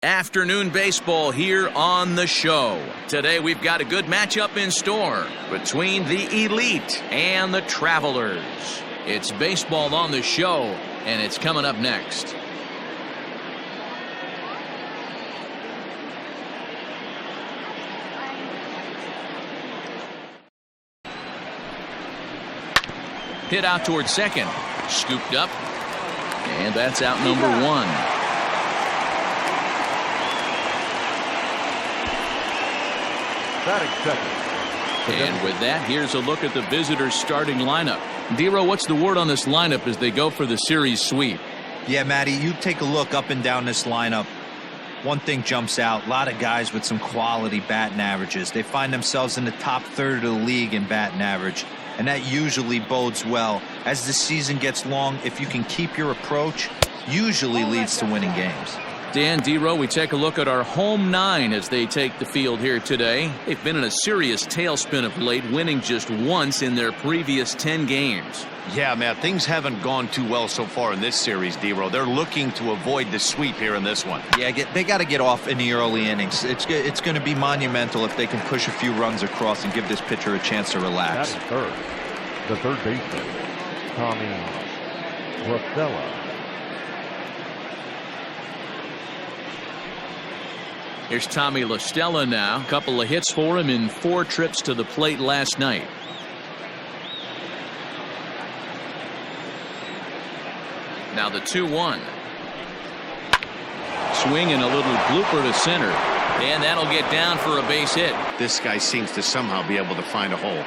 Afternoon baseball here on the show. Today we've got a good matchup in store between the elite and the travelers. It's baseball on the show, and it's coming up next. Hit out towards second. Scooped up. And that's out number one. And with that, here's a look at the visitors' starting lineup. Dero, what's the word on this lineup as they go for the series sweep? Yeah, Matty, you take a look up and down this lineup. One thing jumps out, a lot of guys with some quality batting averages. They find themselves in the top third of the league in batting average, and that usually bodes well. As the season gets long, if you can keep your approach, usually leads to winning games. Dan, Dero, we take a look at our home nine as they take the field here today. They've been in a serious tailspin of late, winning just once in their previous 10 games. Yeah, Matt, things haven't gone too well so far in this series, Dero. They're looking to avoid the sweep here in this one. Yeah, they got to get off in the early innings. It's going to be monumental if they can push a few runs across and give this pitcher a chance to relax. That is third. The third baseman, Tommy Rosella. Here's Tommy La Stella now. A couple of hits for him in 4 trips to the plate last night. Now the 2-1. Swing and a little blooper to center. And that'll get down for a base hit. This guy seems to somehow be able to find a hole.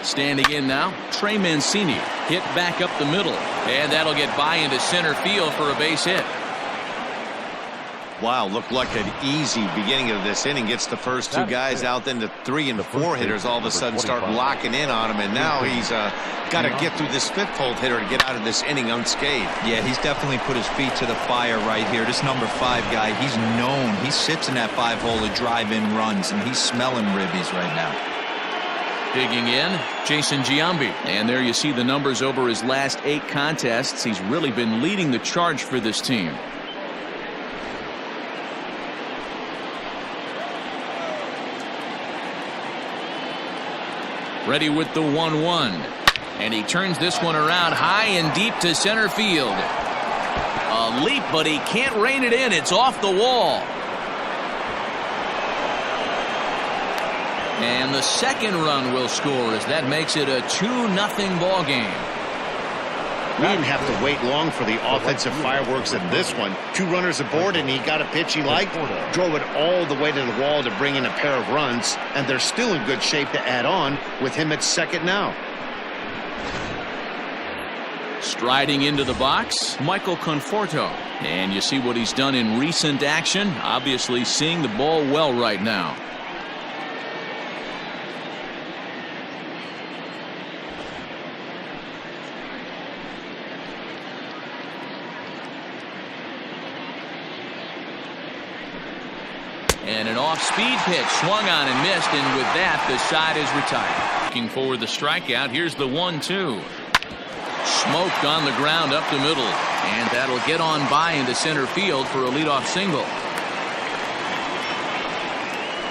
Standing in now, Trey Mancini. Hit back up the middle. And that'll get by into center field for a base hit. Wow, looked like an easy beginning of this inning. Gets the first 2 guys out, then the 3 and 4 hitters all of a sudden start locking in on him, and now he's got to get through this 5th hole hitter to get out of this inning unscathed. Yeah, he's definitely put his feet to the fire right here. This number 5 guy, he's known. He sits in that 5 hole to drive in runs, and he's smelling ribbies right now. Digging in, Jason Giambi. And there you see the numbers over his last 8 contests. He's really been leading the charge for this team. Ready with the 1-1. And he turns this one around high and deep to center field. A leap, but he can't rein it in. It's off the wall. And the second run will score as that makes it a 2-0 ball game. We didn't have to wait long for the offensive fireworks in this one. 2 runners aboard, and he got a pitch he liked, drove it all the way to the wall to bring in a pair of runs, and they're still in good shape to add on with him at second now. Striding into the box, Michael Conforto. And you see what he's done in recent action. Obviously seeing the ball well right now. And an off-speed pitch swung on and missed, and with that the side is retired. Looking for the strikeout. Here's the 1-2. Smoked on the ground up the middle, and that'll get on by into center field for a leadoff single.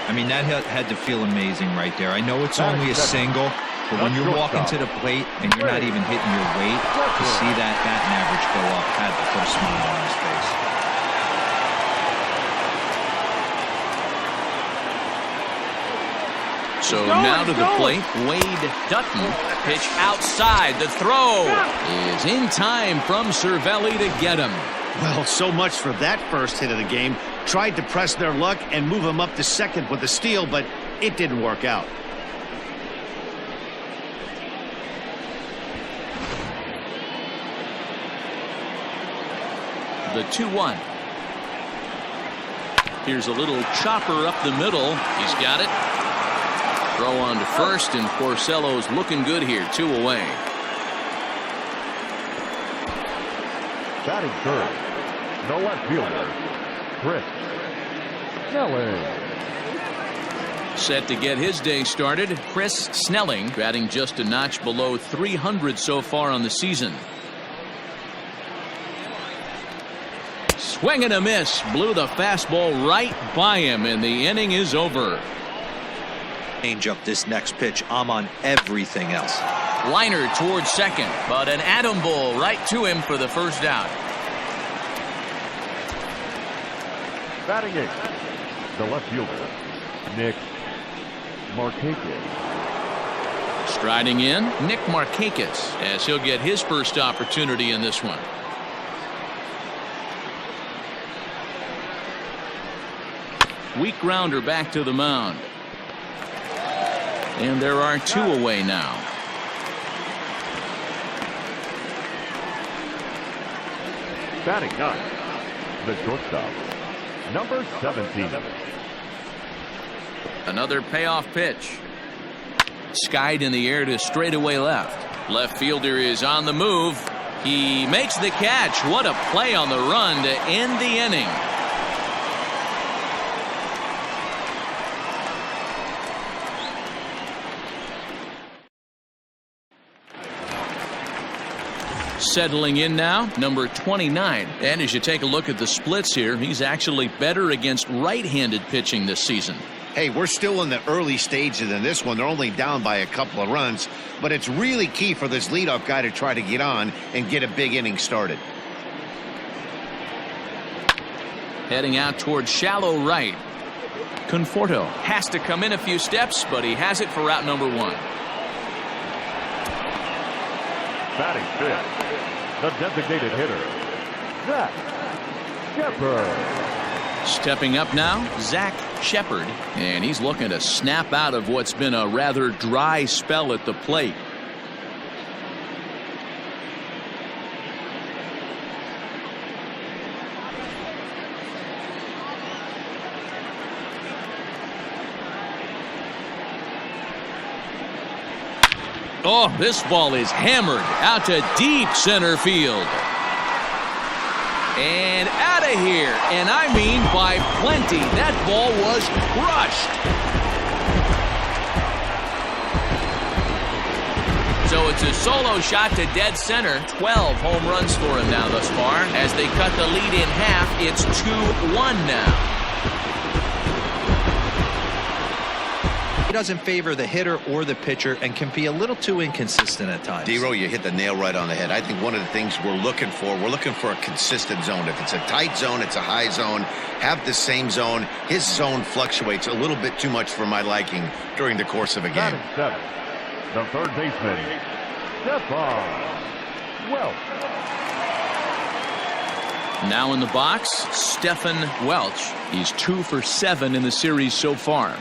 I mean, that had to feel amazing right there. I know it's only a single, but when you're walking to the plate and you're not even hitting your weight, to see that batting average go up had to put a smile on his face. So now to the plate, Wade Dutton. Pitch outside. The throw is in time from Cervelli to get him. Well, so much for that first hit of the game. Tried to press their luck and move him up to second with a steal, but it didn't work out. The 2-1. Here's a little chopper up the middle. He's got it. Throw on to first, and Porcello's looking good here. 2 away. Batting third, the left fielder, Chris Snelling. Set to get his day started, Chris Snelling, batting just a notch below 300 so far on the season. Swing and a miss. Blew the fastball right by him, and the inning is over. Change up this next pitch. I'm on everything else. Liner towards second, but an atom ball right to him for the first out. Batting eighth, the left fielder, Nick Markakis. Striding in, Nick Markakis, as he'll get his first opportunity in this one. Weak grounder back to the mound. And there are two away now. Batting ninth, the shortstop, number 17. Another payoff pitch. Skied in the air to straightaway left. Left fielder is on the move. He makes the catch. What a play on the run to end the inning. Settling in now, number 29. And as you take a look at the splits here, he's actually better against right-handed pitching this season. Hey, we're still in the early stages in this one. They're only down by a couple of runs, but it's really key for this leadoff guy to try to get on and get a big inning started. Heading out towards shallow right. Conforto has to come in a few steps, but he has it for out number one. Batting fifth, the designated hitter, Zach Shepard. Stepping up now, Zach Shepard, and he's looking to snap out of what's been a rather dry spell at the plate. Oh, this ball is hammered out to deep center field. And out of here, and I mean by plenty. That ball was crushed. So it's a solo shot to dead center. 12 home runs for him now thus far. As they cut the lead in half, it's 2-1 now. He doesn't favor the hitter or the pitcher and can be a little too inconsistent at times. D-Row, you hit the nail right on the head. I think one of the things we're looking for a consistent zone. If it's a tight zone, it's a high zone. Have the same zone. His zone fluctuates a little bit too much for my liking during the course of a game. Seven, the third baseman, Stefan Welch. Now in the box, Stefan Welch. He's 2 for 7 in the series so far.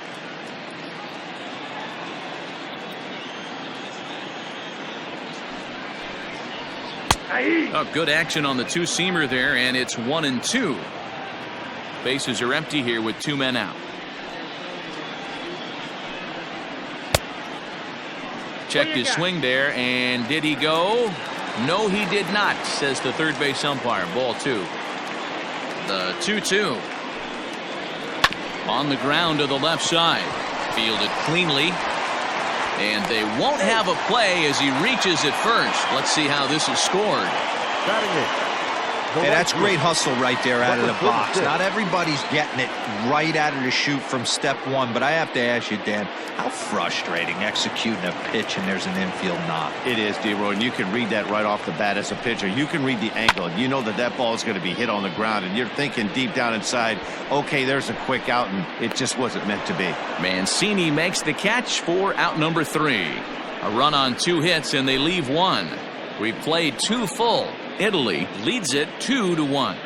Oh, good action on the two-seamer there, and it's 1-2. Bases are empty here with 2 men out. Checked his swing there, and did he go? No, he did not, says the third base umpire. Ball 2. The 2-2. On the ground to the left side. Fielded cleanly. And they won't have a play as he reaches at first. Let's see how this is scored. Hey, that's great hustle right there out of the box. Not everybody's getting it right out of the chute from step one, but I have to ask you, Dan, how frustrating executing a pitch and there's an infield knock. It is, D-Roy, and you can read that right off the bat as a pitcher. You can read the angle. You know that ball is going to be hit on the ground, and you're thinking deep down inside, okay, there's a quick out, and it just wasn't meant to be. Mancini makes the catch for out number 3. A run on 2 hits, and they leave 1. We've played 2 full. Italy leads it 2-1.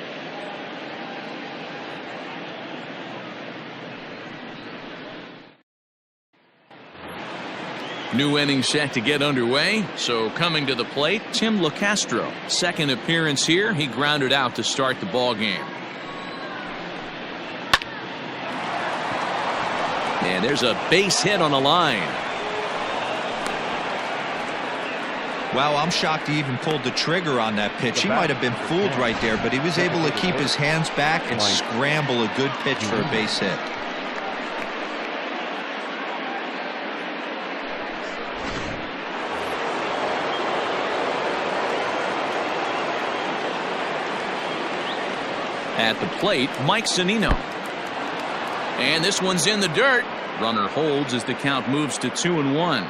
New inning set to get underway. So coming to the plate, Tim LaCastro. Second appearance here. He grounded out to start the ball game. And there's a base hit on a line. Wow, I'm shocked he even pulled the trigger on that pitch. He might have been fooled right there, but he was able to keep his hands back and scramble a good pitch for a base hit. At the plate, Mike Zunino. And this one's in the dirt. Runner holds as the count moves to 2-1.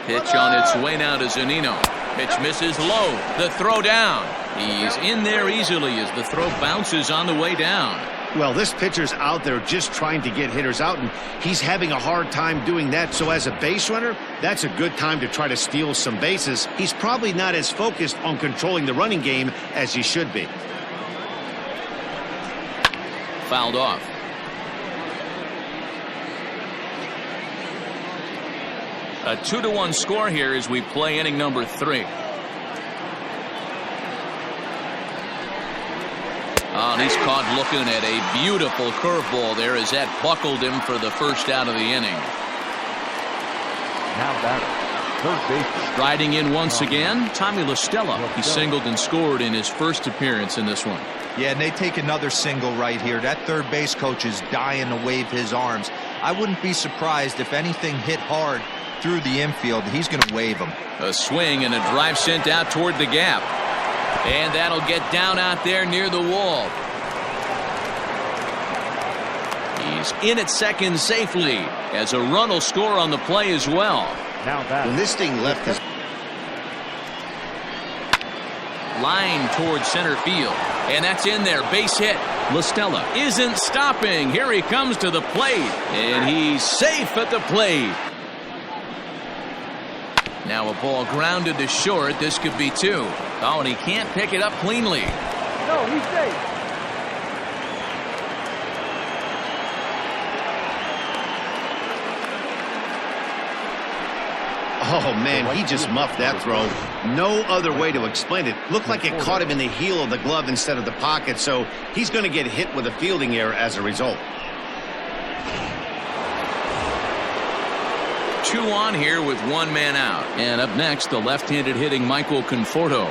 Pitch on its way now to Zunino. Pitch misses low. The throw down. He's in there easily as the throw bounces on the way down. Well, this pitcher's out there just trying to get hitters out, and he's having a hard time doing that. So as a base runner, that's a good time to try to steal some bases. He's probably not as focused on controlling the running game as he should be. Fouled off. A 2-1 score here as we play inning number 3. Oh, and he's caught looking at a beautiful curveball there as that buckled him for the first out of the inning. Now batter, third base. Striding in once again, Tommy La Stella. He singled and scored in his first appearance in this one. Yeah, and they take another single right here. That third base coach is dying to wave his arms. I wouldn't be surprised if anything hit hard through the infield. He's going to wave them. A swing and a drive sent out toward the gap. And that'll get down out there near the wall. He's in at second safely as a run will score on the play as well. Now back. When this thing left his line towards center field. And that's in there. Base hit. La Stella isn't stopping. Here he comes to the plate. And he's safe at the plate. Now a ball grounded to short. This could be 2. Oh, and he can't pick it up cleanly. No, he's safe. Oh, man, he just muffed that throw. No other way to explain it. Looked like it caught him in the heel of the glove instead of the pocket, so he's going to get hit with a fielding error as a result. 2 on here with 1 man out. And up next, the left-handed hitting Michael Conforto.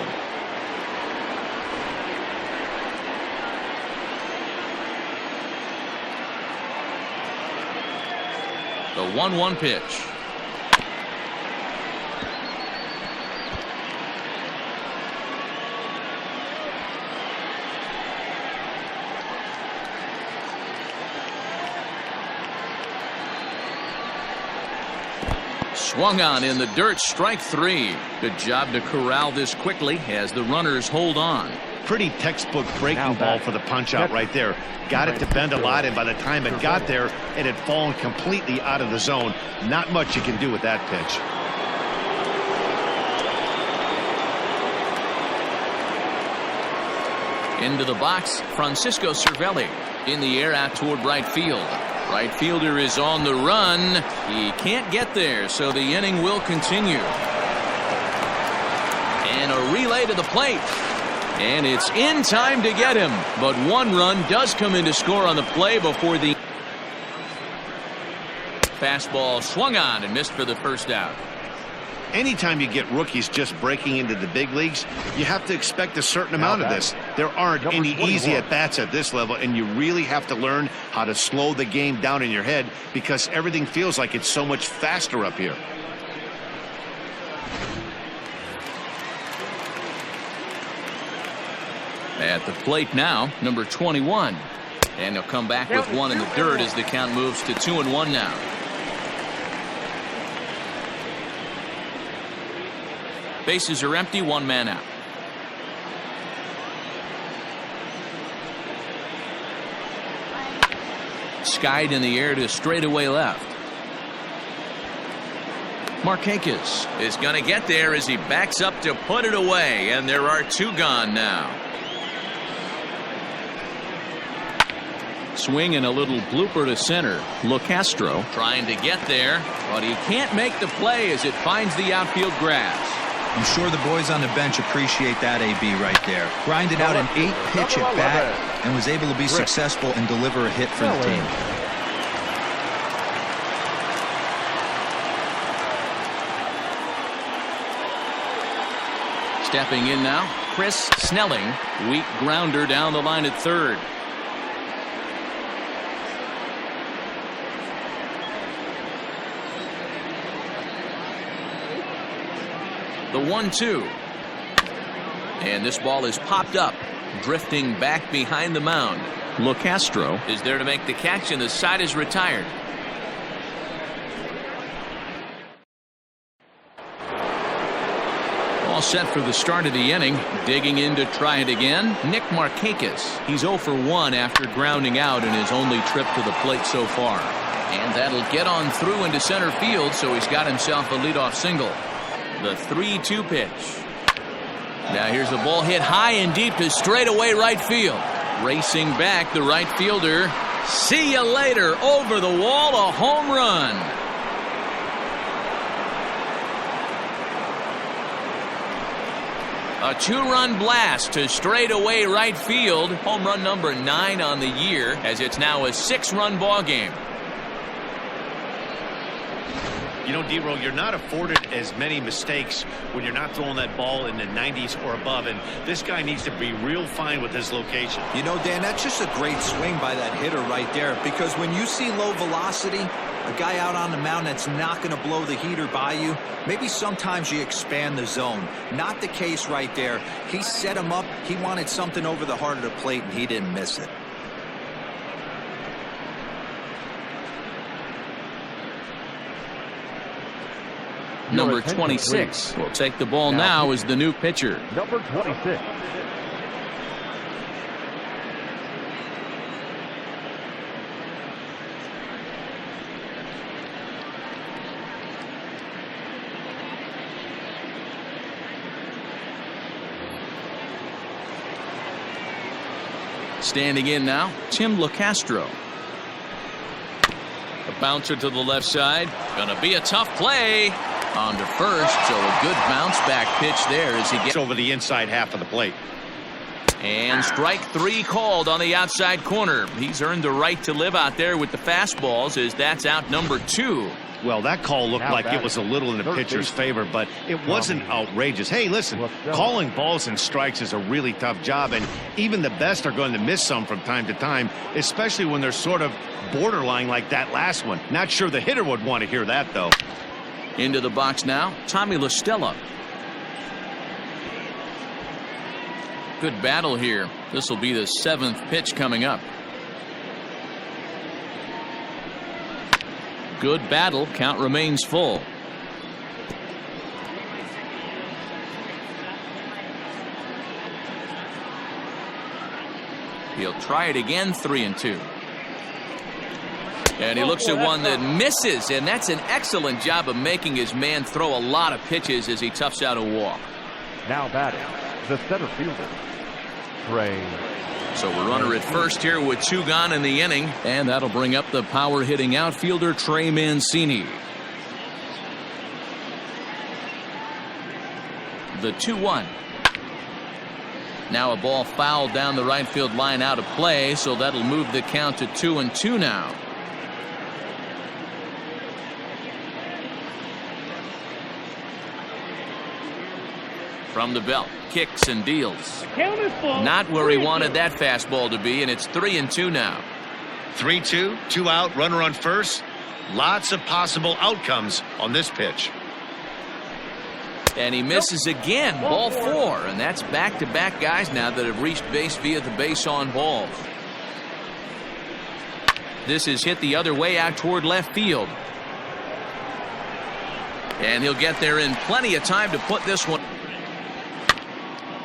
The 1-1 pitch. Swung on in the dirt, strike 3. Good job to corral this quickly as the runners hold on. Pretty textbook breaking ball for the punch out right there. Got it to bend a lot, and by the time it got there, it had fallen completely out of the zone. Not much you can do with that pitch. Into the box, Francisco Cervelli. In the air out toward right field. Right fielder is on the run. He can't get there, so the inning will continue. And a relay to the plate. And it's in time to get him. But 1 run does come in to score on the play before the fastball swung on and missed for the first out. Anytime you get rookies just breaking into the big leagues, you have to expect a certain amount of this. There aren't any easy at-bats at this level, and you really have to learn how to slow the game down in your head because everything feels like it's so much faster up here. At the plate now, number 21. And he'll come back with 1 in the dirt as the count moves to 2-1 now. Bases are empty, 1 man out. Skied in the air to straightaway left. Markakis is going to get there as he backs up to put it away, and there are 2 gone now. Swing and a little blooper to center. LoCastro trying to get there, but he can't make the play as it finds the outfield grass. I'm sure the boys on the bench appreciate that AB right there. Grinded out an 8-pitch at bat and was able to be successful and deliver a hit for the team. Stepping in now, Chris Snelling. Weak grounder down the line at third. The 1-2. And this ball is popped up, drifting back behind the mound. LoCastro is there to make the catch, and the side is retired. All set for the start of the inning. Digging in to try it again, Nick Markakis. He's 0 for 1 after grounding out in his only trip to the plate so far. And that'll get on through into center field, so he's got himself a leadoff single. The 3-2 pitch. Now here's the ball hit high and deep to straightaway right field. Racing back, the right fielder. See you later. Over the wall, a home run. A 2-run blast to straightaway right field. Home run number 9 on the year, as it's now a 6-run ball game. You know, D-Roll, you're not afforded as many mistakes when you're not throwing that ball in the 90s or above, and this guy needs to be real fine with his location. You know, Dan, that's just a great swing by that hitter right there, because when you see low velocity, a guy out on the mound that's not going to blow the heater by you, maybe sometimes you expand the zone. Not the case right there. He set him up. He wanted something over the heart of the plate, and he didn't miss it. Number 26 will take the ball now as the new pitcher. Number 26. Standing in now, Tim LoCastro. A bouncer to the left side. Gonna be a tough play. On to first, so a good bounce back pitch there as he gets over the inside half of the plate. And strike 3 called on the outside corner. He's earned the right to live out there with the fastballs, as that's out number 2. Well, that call looked like it was a little in the pitcher's favor, but it wasn't outrageous. Hey, listen, calling balls and strikes is a really tough job, and even the best are going to miss some from time to time, especially when they're sort of borderline like that last one. Not sure the hitter would want to hear that, though. Into the box now, Tommy La Stella. Good battle here. This will be the 7th pitch coming up. Good battle. Count remains full. He'll try it again. 3-2. And he looks at one that misses, and that's an excellent job of making his man throw a lot of pitches as he toughs out a walk. Now batting, the center fielder, Trey. So a runner at first here with 2 gone in the inning, and that'll bring up the power-hitting outfielder Trey Mancini. The 2-1. Now a ball fouled down the right field line out of play, so that'll move the count to 2-2 now. From the belt, kicks and deals. Not where he wanted that fastball to be, and it's 3-2 now. 3-2, 2 out, runner on first. Lots of possible outcomes on this pitch. And he misses again, ball 4, and that's back-to-back guys now that have reached base via the base on balls. This is hit the other way out toward left field. And he'll get there in plenty of time to put this one.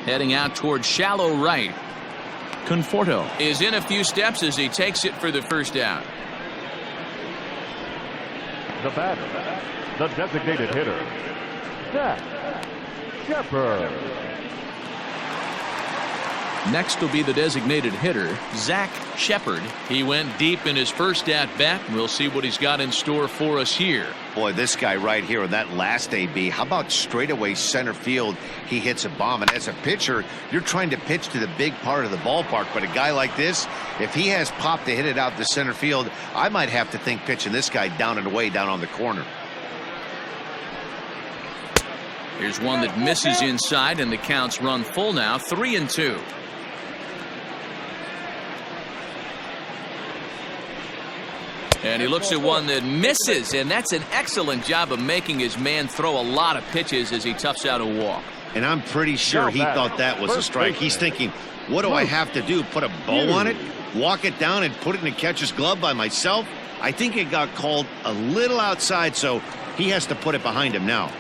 Heading out toward shallow right. Conforto is in a few steps as he takes it for the first out. The batter, the designated hitter, Zach Shepard. Next will be the designated hitter, Zach Shepard. He went deep in his first at-bat. We'll see what he's got in store for us here. Boy, this guy right here in that last AB, how about straightaway center field? He hits a bomb, and as a pitcher, you're trying to pitch to the big part of the ballpark, but a guy like this, if he has pop to hit it out to center field, I might have to think pitching this guy down and away down on the corner. Here's one that misses inside, and the count's run full now, 3-2. And he looks at one that misses, and that's an excellent job of making his man throw a lot of pitches as he toughs out a walk. And I'm pretty sure he thought that was a strike. He's thinking, what do I have to do? Put a bow on it? Walk it down and put it in the catcher's glove by myself? I think it got called a little outside, so he has to put it behind him now.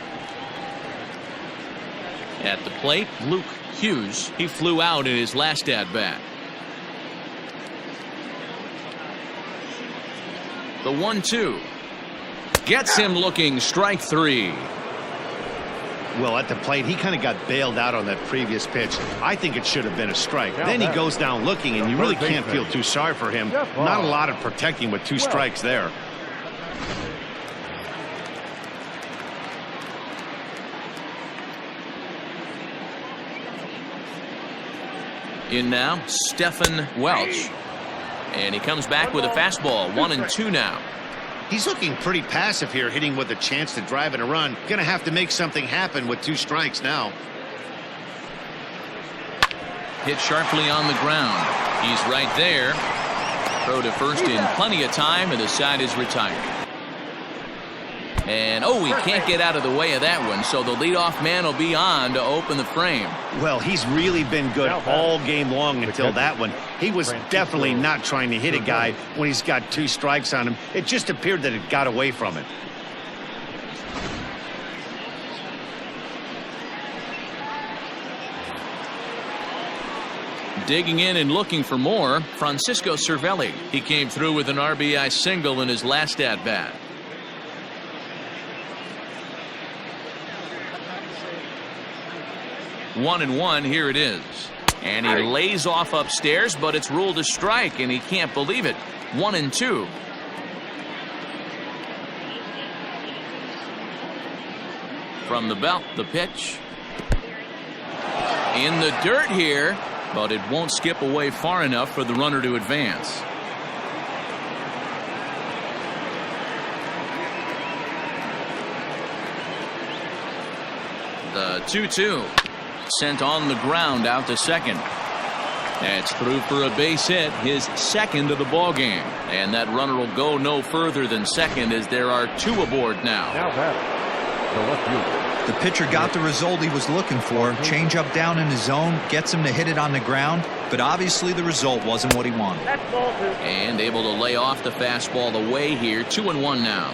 At the plate, Luke Hughes. He flew out in his last at-bat. The 1-2 gets him looking. Strike three. Well, at the plate, he kind of got bailed out on that previous pitch. I think it should have been a strike. Then he goes down looking, and you really can't feel too sorry for him. Not a lot of protecting with two strikes there. In now, Stefan Welch. And he comes back with a fastball. 1-2 now. He's looking pretty passive here, hitting with a chance to drive in a run. Going to have to make something happen with two strikes now. Hit sharply on the ground. He's right there. Throw to first in plenty of time, and the side is retired. And, oh, he can't get out of the way of that one, so the leadoff man will be on to open the frame. Well, he's really been good all game long until that one. He was definitely not trying to hit a guy when he's got two strikes on him. It just appeared that it got away from it. Digging in and looking for more, Francisco Cervelli. He came through with an RBI single in his last at-bat. One and one, here it is. And he lays off upstairs, but it's ruled a strike, and he can't believe it. 1-2. From the belt, the pitch. In the dirt here, but it won't skip away far enough for the runner to advance. The 2-2. Sent on the ground out to second. That's through for a base hit, his second of the ball game, and that runner will go no further than second as there are two aboard now. The pitcher got the result he was looking for. Change up down in the zone, gets him to hit it on the ground, but obviously the result wasn't what he wanted. And able to lay off the fastball away here. 2-1 now.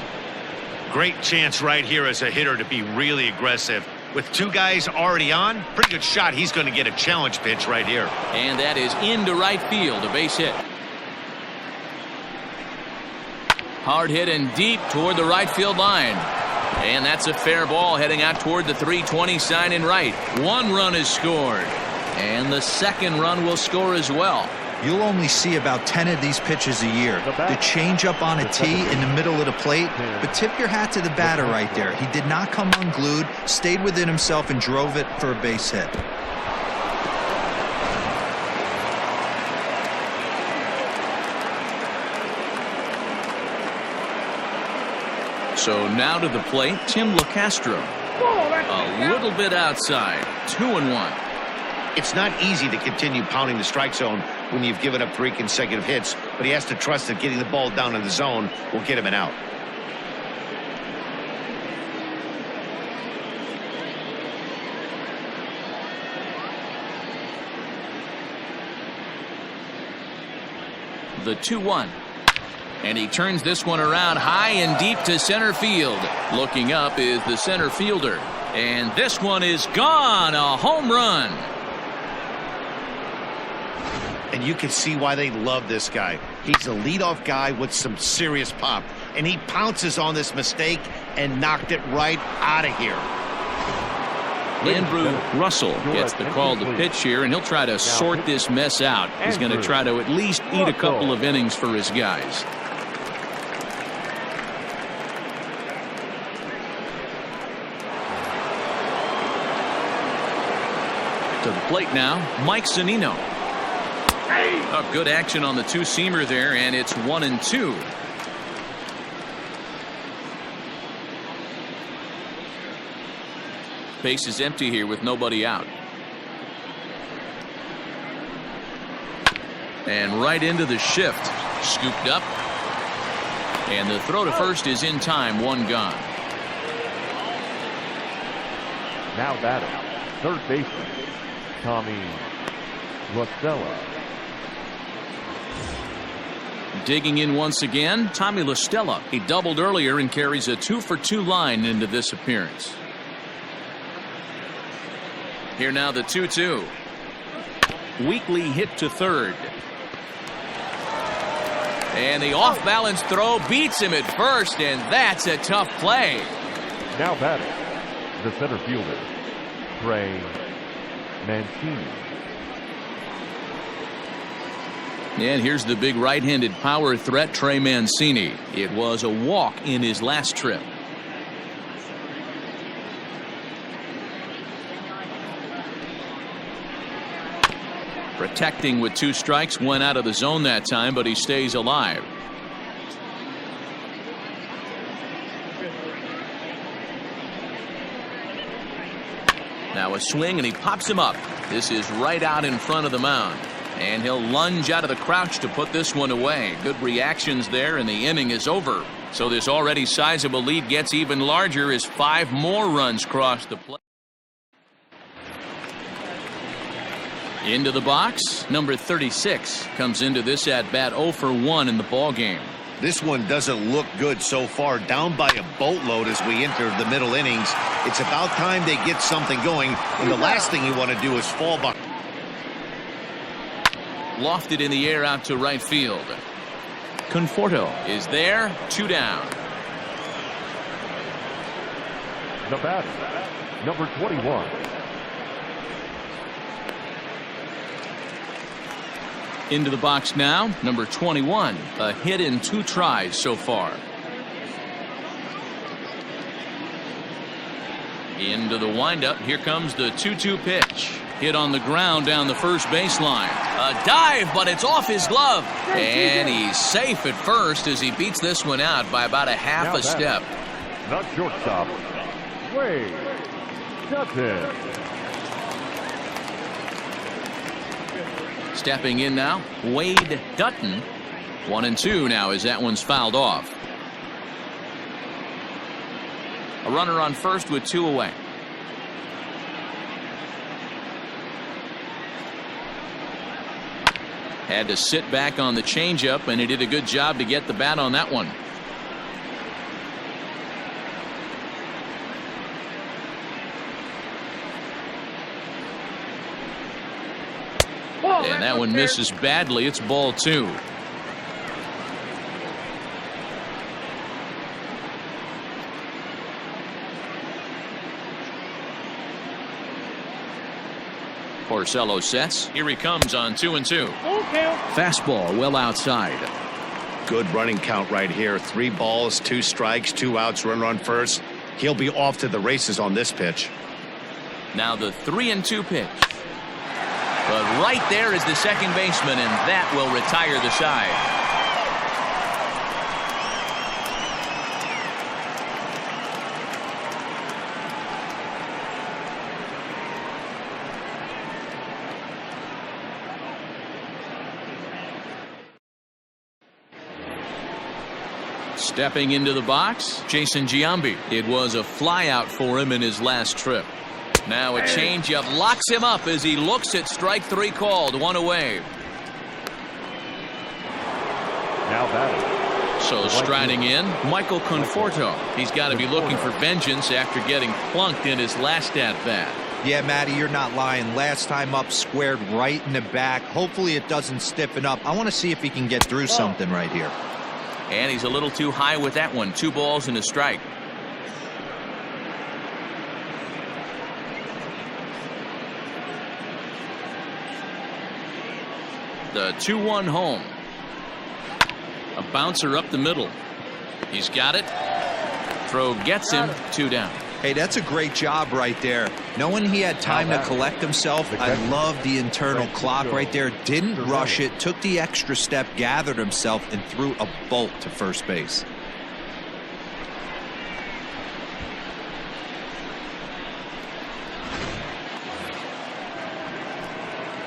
Great chance right here as a hitter to be really aggressive. With two guys already on, pretty good shot. He's going to get a challenge pitch right here. And that is into right field, a base hit. Hard hit and deep toward the right field line. And that's a fair ball heading out toward the 320 sign in right. One run is scored. And the second run will score as well. You'll only see about 10 of these pitches a year. The changeup on a tee in the middle of the plate. But tip your hat to the batter right there. He did not come unglued, stayed within himself, and drove it for a base hit. So now to the plate, Tim LeCastro. A little bit outside. 2-1. It's not easy to continue pounding the strike zone when you've given up 3 consecutive hits, but he has to trust that getting the ball down in the zone will get him an out. The 2-1. And he turns this one around high and deep to center field. Looking up is the center fielder. And this one is gone. A home run. And you can see why they love this guy. He's a leadoff guy with some serious pop. And he pounces on this mistake and knocked it right out of here. Andrew Russell gets the call to pitch here, and he'll try to sort this mess out. He's going to try to at least eat a couple of innings for his guys. To the plate now, Mike Zunino. Oh, good action on the two-seamer there, and it's 1-2. Base is empty here with nobody out. And right into the shift. Scooped up. And the throw to first is in time, one gone. Now batting, third baseman, Tommy Lustella. Digging in once again, Tommy Lustella. He doubled earlier and carries a 2-for-2 line into this appearance. Here now the 2-2. Weakly hit to third. And the off-balance throw beats him at first, and that's a tough play. Now batting, the center fielder, Trey Mancini. And here's the big right-handed power threat, Trey Mancini. It was a walk in his last trip. Protecting with 2 strikes, went out of the zone that time, but he stays alive. Now a swing, and he pops him up. This is right out in front of the mound. And he'll lunge out of the crouch to put this one away. Good reactions there, and the inning is over. So this already sizable lead gets even larger as 5 more runs cross the plate. Into the box, number 36 comes into this at bat 0 for 1 in the ball game. This one doesn't look good so far, down by a boatload as we enter the middle innings. It's about time they get something going, and the last thing you want to do is fall behind. Lofted in the air out to right field. Conforto is there, 2 down. The batter, number 21. Into the box now, number 21. A hit in 2 tries so far. Into the windup. Here comes the 2-2 pitch. Hit on the ground down the first baseline. A dive, but it's off his glove. And he's safe at first as he beats this one out by about a half a step. Not shortstop, Wade Dutton. Stepping in now, Wade Dutton. 1-2 now as that one's fouled off. A runner on first with 2 away. Had to sit back on the changeup, and he did a good job to get the bat on that one. And that one misses badly. It's ball 2. Porcello sets. Here he comes on 2-2. Fastball well outside. Good running count right here. 3 balls, 2 strikes, 2 outs, runner on first. He'll be off to the races on this pitch. Now the 3-2 pitch. But right there is the second baseman, and that will retire the side. Stepping into the box, Jason Giambi. It was a flyout for him in his last trip. Now a changeup locks him up as he looks at strike 3 called. 1 away. Now batting. So striding in, Michael Conforto. He's got to be looking for vengeance after getting plunked in his last at-bat. Yeah, Matty, you're not lying. Last time up, squared right in the back. Hopefully it doesn't stiffen up. I want to see if he can get through something right here. And he's a little too high with that one. 2 balls and a strike. The 2-1 home. A bouncer up the middle. He's got it. Throw gets him. 2 down. Hey, that's a great job right there. Knowing he had time to collect himself, I love the internal clock right there. Didn't rush it, took the extra step, gathered himself, and threw a bolt to first base.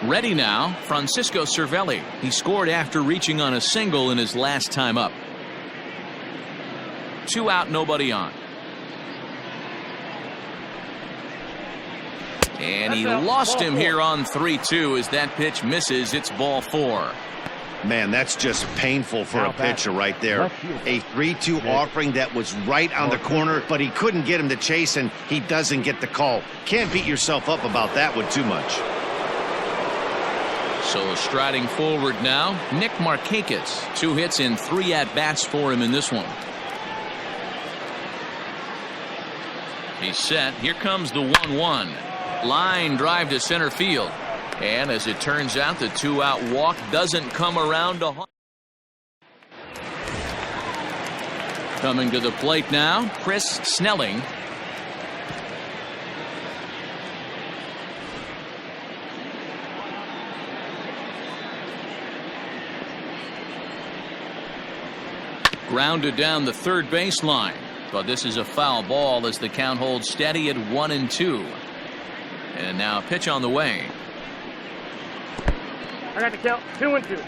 Ready now, Francisco Cervelli. He scored after reaching on a single in his last time up. 2 out, nobody on. And he lost him here on 3-2 as that pitch misses. It's ball 4. Man, that's just painful for a pitcher right there. A 3-2 offering that was right on the corner, but he couldn't get him to chase, and he doesn't get the call. Can't beat yourself up about that one too much. So striding forward now, Nick Markakis. 2 hits in 3 at-bats for him in this one. He's set. Here comes the 1-1. Line drive to center field. And as it turns out, the 2-out walk doesn't come around to home. Coming to the plate now, Chris Snelling. Grounded down the third baseline. But this is a foul ball as the count holds steady at 1-2. And now a pitch on the way. I got the count. 2-2.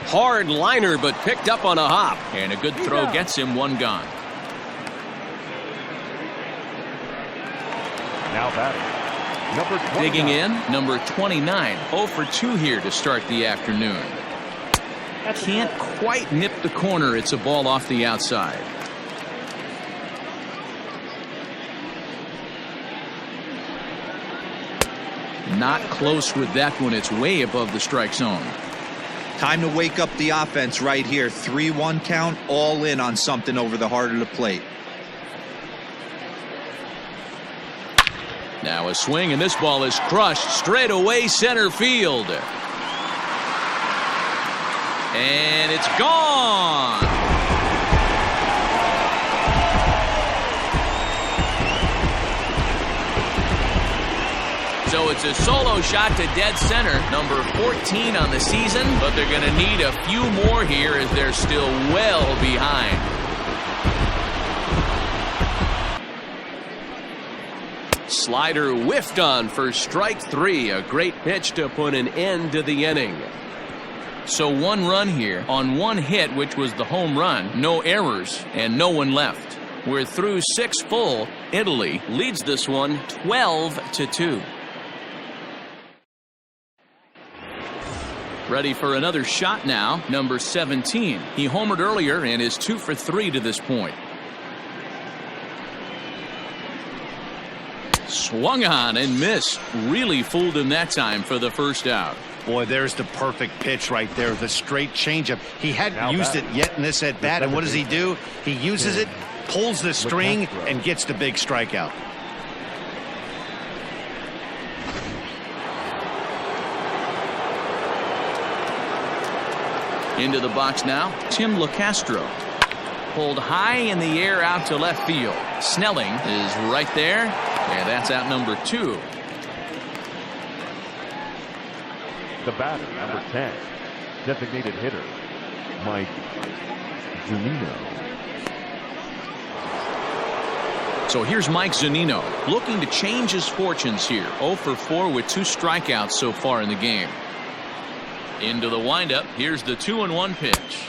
Hard liner, but picked up on a hop. And a good throw gets him 1 gone. Now batting, number 29. Digging in, number 29. 0 for 2 here to start the afternoon. Can't quite nip the corner. It's a ball off the outside. Not close with that one. It's way above the strike zone. Time to wake up the offense right here. 3-1 count, all in on something over the heart of the plate. Now a swing, and this ball is crushed straight away center field. And it's gone. So it's a solo shot to dead center, number 14 on the season, but they're going to need a few more here as they're still well behind. Slider whiffed on for strike 3. A great pitch to put an end to the inning. So 1 run here on 1 hit, which was the home run. No errors and no one left. We're through 6 full. Italy leads this one 12-2. Ready for another shot now. Number 17. He homered earlier and is 2 for 3 to this point. Swung on and missed. Really fooled him that time for the first out. Boy, there's the perfect pitch right there. The straight changeup. He hadn't used it yet in this at bat, and what does he do? He uses it, pulls the string, and gets the big strikeout. Into the box now, Tim LaCastro. Pulled high in the air out to left field. Snelling is right there, and that's out number 2. The batter, number 10, designated hitter, Mike Zunino. So here's Mike Zunino looking to change his fortunes here. 0 for 4 with 2 strikeouts so far in the game. Into the windup. Here's the 2-1 pitch.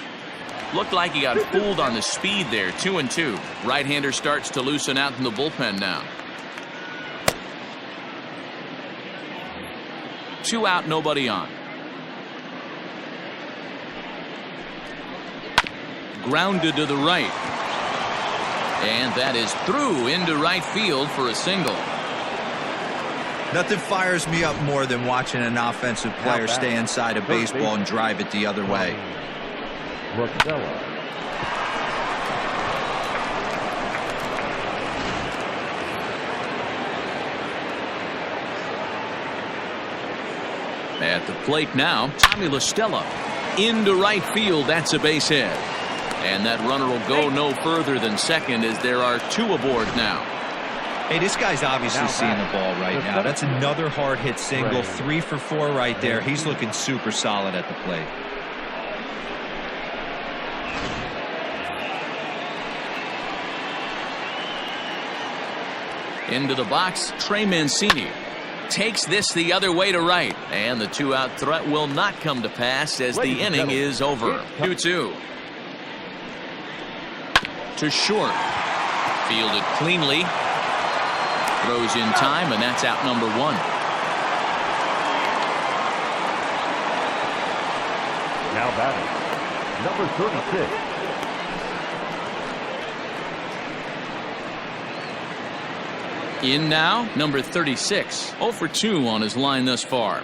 Looked like he got fooled on the speed there. 2-2. Right-hander starts to loosen out in the bullpen now. 2 out, nobody on. Grounded to the right. And that is through into right field for a single. Nothing fires me up more than watching an offensive player stay inside a baseball and drive it the other way. At the plate now, Tommy La Stella. Into right field, that's a base hit. And that runner will go no further than second as there are 2 aboard now. Hey, this guy's obviously seeing the ball right now. That's another hard hit single. 3 for 4 right there. He's looking super solid at the plate. Into the box, Trey Mancini takes this the other way to right. And the 2-out threat will not come to pass as the inning is over. 2-2. To short. Fielded cleanly. Throws in time, and that's out number 1. Now batting, number 36. In now, number 36. 0 for 2 on his line thus far.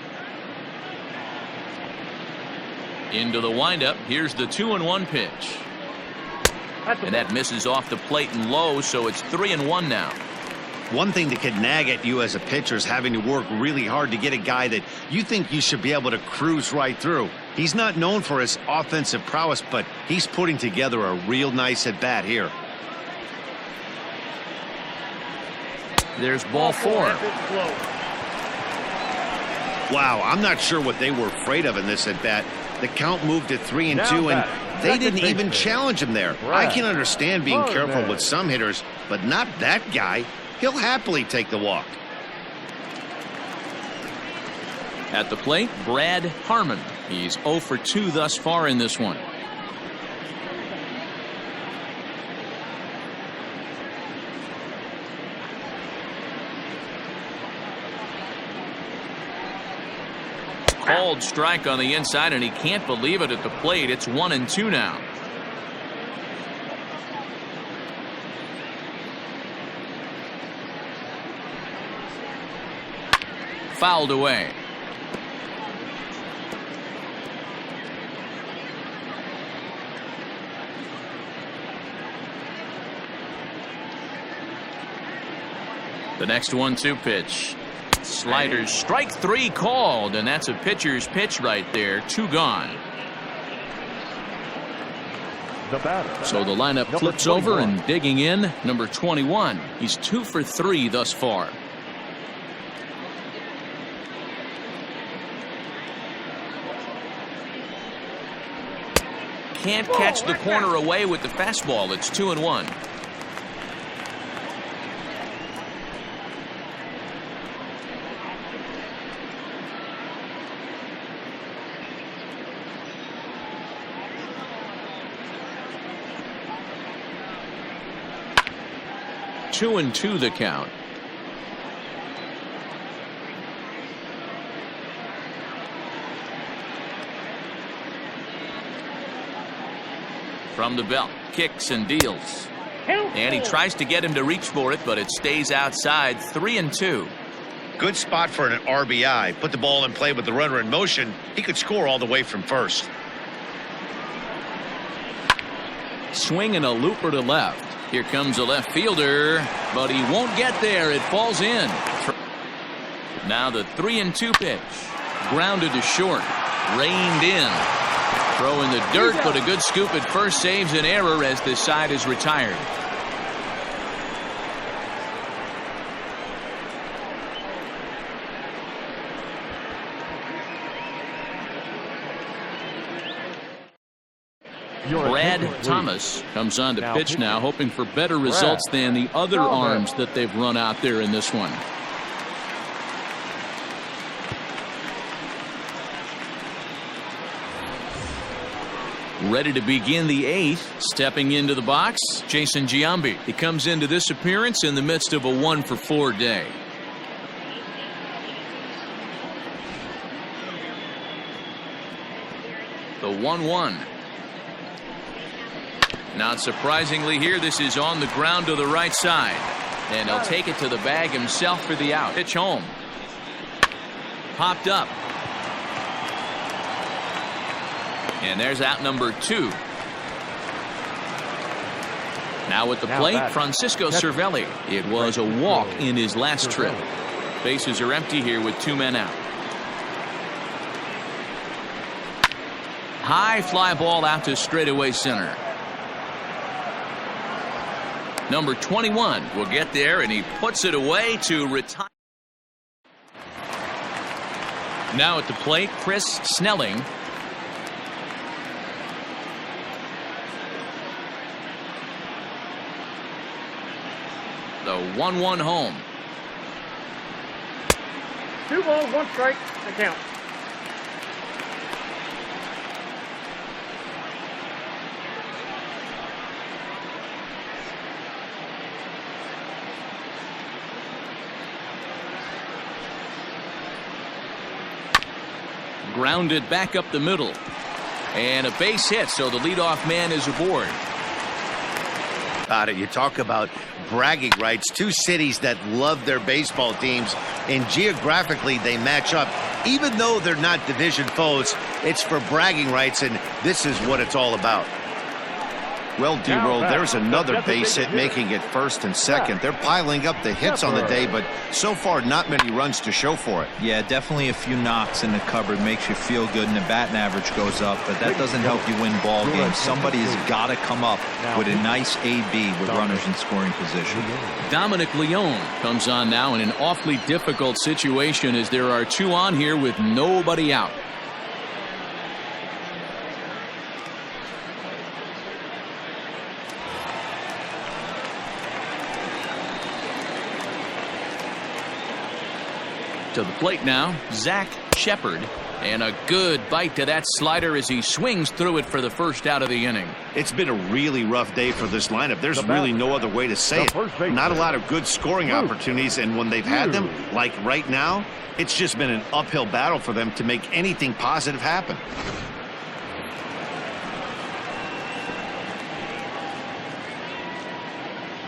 Into the windup. Here's the 2-1 pitch. And that misses off the plate and low, so it's 3-1 now. One thing that could nag at you as a pitcher is having to work really hard to get a guy that you think you should be able to cruise right through. He's not known for his offensive prowess, but he's putting together a real nice at bat here. There's ball 4. Wow, I'm not sure what they were afraid of in this at bat. The count moved to 3-2, and they didn't even challenge him there. I can understand being careful with some hitters, but not that guy. He'll happily take the walk. At the plate, Brad Harmon. He's 0 for 2 thus far in this one. Called strike on the inside, and he can't believe it at the plate. It's 1-2 now. Fouled away. The next 1-2 pitch. Sliders, strike 3 called, and that's a pitcher's pitch right there. 2 gone. The batter. So the lineup flips over, and digging in, number 21. He's 2 for 3 thus far. Can't catch the corner away with the fastball. It's 2-1. Two and 2 the count. From the belt, kicks and deals. And he tries to get him to reach for it, but it stays outside. 3-2. Good spot for an RBI. Put the ball in play with the runner in motion. He could score all the way from first. Swing and a looper to left. Here comes a left fielder, but he won't get there. It falls in. Now the 3-2 pitch. Grounded to short. Reined in. Throw in the dirt, but a good scoop at first saves an error as this side is retired. Brad Thomas comes on to pitch now, hoping for better results than the other arms that they've run out there in this one. Ready to begin the 8th. Stepping into the box, Jason Giambi. He comes into this appearance in the midst of a 1 for 4 day. The 1-1. Not surprisingly here, this is on the ground to the right side. And he'll take it to the bag himself for the out. Pitch home. Popped up. And there's out number 2. Now at the plate, Francisco Cervelli. It was a walk in his last trip. Bases are empty here with 2 men out. High fly ball out to straightaway center. Number 21 will get there, and he puts it away to retire. Now at the plate, Chris Snelling. The 1-1 home. 2 balls, 1 strike, the count. Grounded back up the middle. And a base hit, so the leadoff man is aboard. Got it. You talk about bragging rights. 2 cities that love their baseball teams, and geographically they match up. Even though they're not division foes, it's for bragging rights, and this is what it's all about. Well, D-Roll, there's another base hit making it first and second. They're piling up the hits on the day, but so far not many runs to show for it. Yeah, definitely a few knocks in the cupboard makes you feel good, and the batting average goes up, but that doesn't help you win ball games. Somebody has got to come up with a nice AB with runners in scoring position. Dominic Leone comes on now in an awfully difficult situation as there are 2 on here with nobody out. To the plate now, Zach Shepard, and a good bite to that slider as he swings through it for the first out of the inning. It's been a really rough day for this lineup. There's really no other way to say it. Not a lot of good scoring opportunities, and when they've had them, like right now, it's just been an uphill battle for them to make anything positive happen.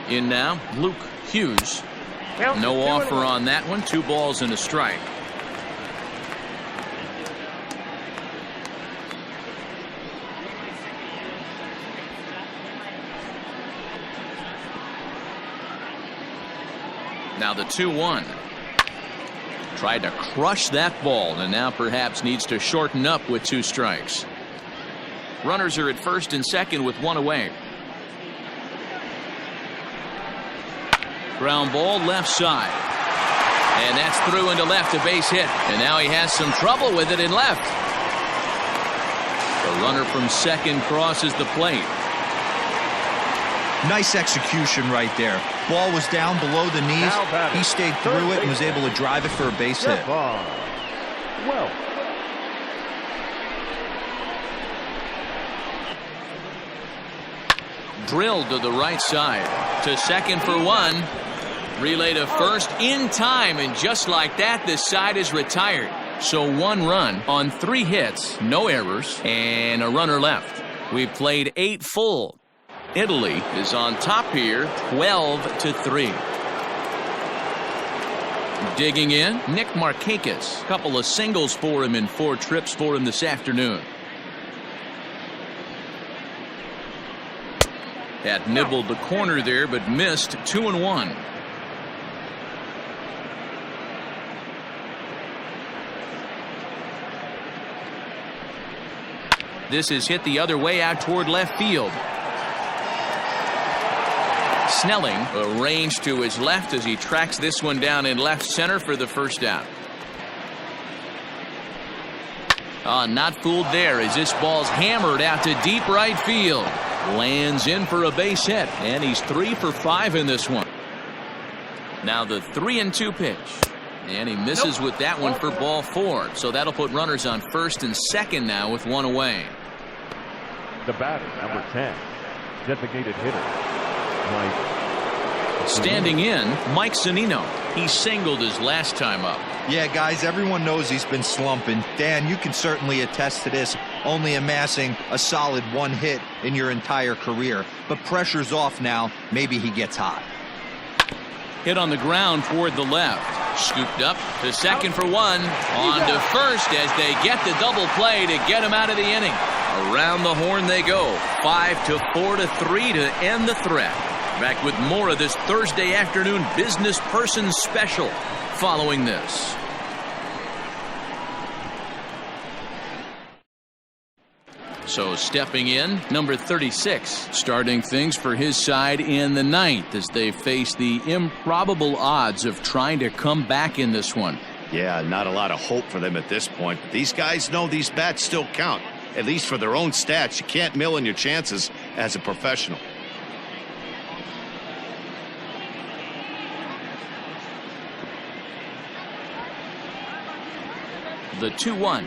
In now, Luke Hughes. No offer on that one. 2 balls and a strike. Now the 2-1. Tried to crush that ball and now perhaps needs to shorten up with 2 strikes. Runners are at first and second with 1 away. Ground ball left side. And that's through into left, a base hit. And now he has some trouble with it in left. The runner from second crosses the plate. Nice execution right there. Ball was down below the knees. He stayed through it and was able to drive it for a base hit. Well. Drilled to the right side. To second for 1. Relay to first in time, and just like that, this side is retired. So 1 run on 3 hits, no errors, and a runner left. We've played 8 full. Italy is on top here, 12-3. Digging in, Nick Markakis. Couple of singles for him in 4 trips for him this afternoon. That nibbled the corner there, but missed. 2-1. This is hit the other way out toward left field. Snelling arranged to his left as he tracks this one down in left center for the first out. Not fooled there as this ball's hammered out to deep right field. Lands in for a base hit, and he's 3 for 5 in this one. Now the 3-2 pitch. And he misses with that one for ball 4. So that'll put runners on first and second now with 1 away. The batter, number 10, designated hitter, Mike. Standing in, Mike Zunino. He singled his last time up. Yeah, guys, everyone knows he's been slumping. Dan, you can certainly attest to this, only amassing a solid 1 hit in your entire career. But pressure's off now. Maybe he gets hot. Hit on the ground toward the left. Scooped up to second for 1. On to first as they get the double play to get him out of the inning. Around the horn they go. 5-4-3 to end the threat. Back with more of this Thursday afternoon business person special following this. So stepping in, number 36, starting things for his side in the 9th as they face the improbable odds of trying to come back in this one. Yeah, not a lot of hope for them at this point. But these guys know these bats still count, at least for their own stats. You can't mill in your chances as a professional. The 2-1.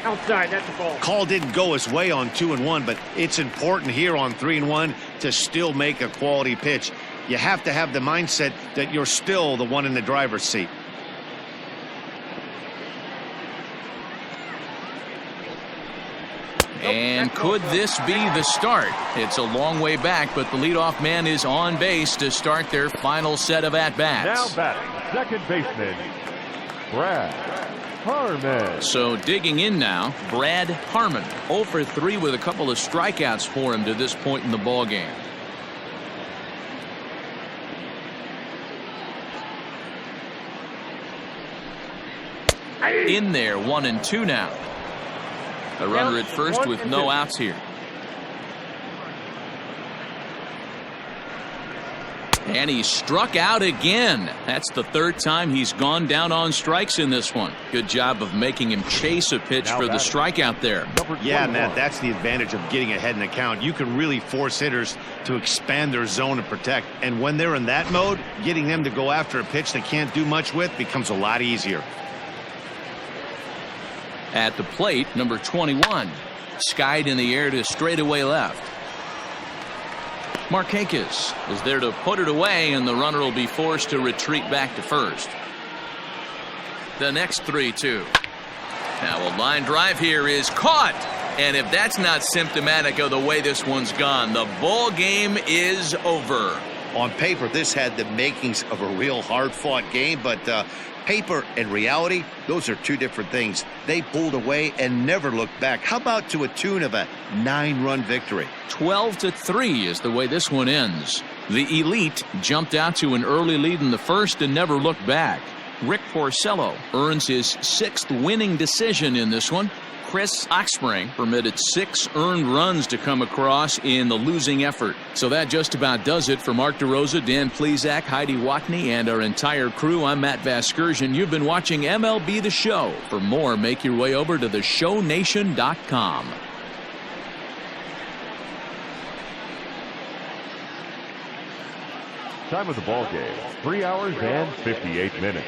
Outside, that's a ball. Call didn't go his way on 2-1, but it's important here on 3-1 to still make a quality pitch. You have to have the mindset that you're still the one in the driver's seat. And could this be the start? It's a long way back, but the leadoff man is on base to start their final set of at-bats. Now batting, second baseman, Brad Harmon. So digging in now, Brad Harmon. 0 for 3 with a couple of strikeouts for him to this point in the ball game. In there, 1-2 now. A runner at first with no outs here. And he struck out again. That's the third time he's gone down on strikes in this one. Good job of making him chase a pitch for the strikeout there. Yeah, Matt, that's the advantage of getting ahead in the count. You can really force hitters to expand their zone and protect. And when they're in that mode, getting them to go after a pitch they can't do much with becomes a lot easier. At the plate, number 21. Skied in the air to straightaway left. Markakis is there to put it away, and the runner will be forced to retreat back to first. The next 3-2. Now a line drive here is caught. And if that's not symptomatic of the way this one's gone, the ball game is over. On paper, this had the makings of a real hard-fought game, but paper and reality, those are two different things. They pulled away and never looked back. How about to a tune of a 9-run victory? 12-3 is the way this one ends. The elite jumped out to an early lead in the first and never looked back. Rick Porcello earns his 6th winning decision in this one. Chris Oxspring permitted 6 earned runs to come across in the losing effort. So that just about does it for Mark DeRosa, Dan Plesac, Heidi Watney, and our entire crew. I'm Matt Vasgersian. You've been watching MLB The Show. For more, make your way over to theshownation.com. Time of the ball game, 3 hours and 58 minutes.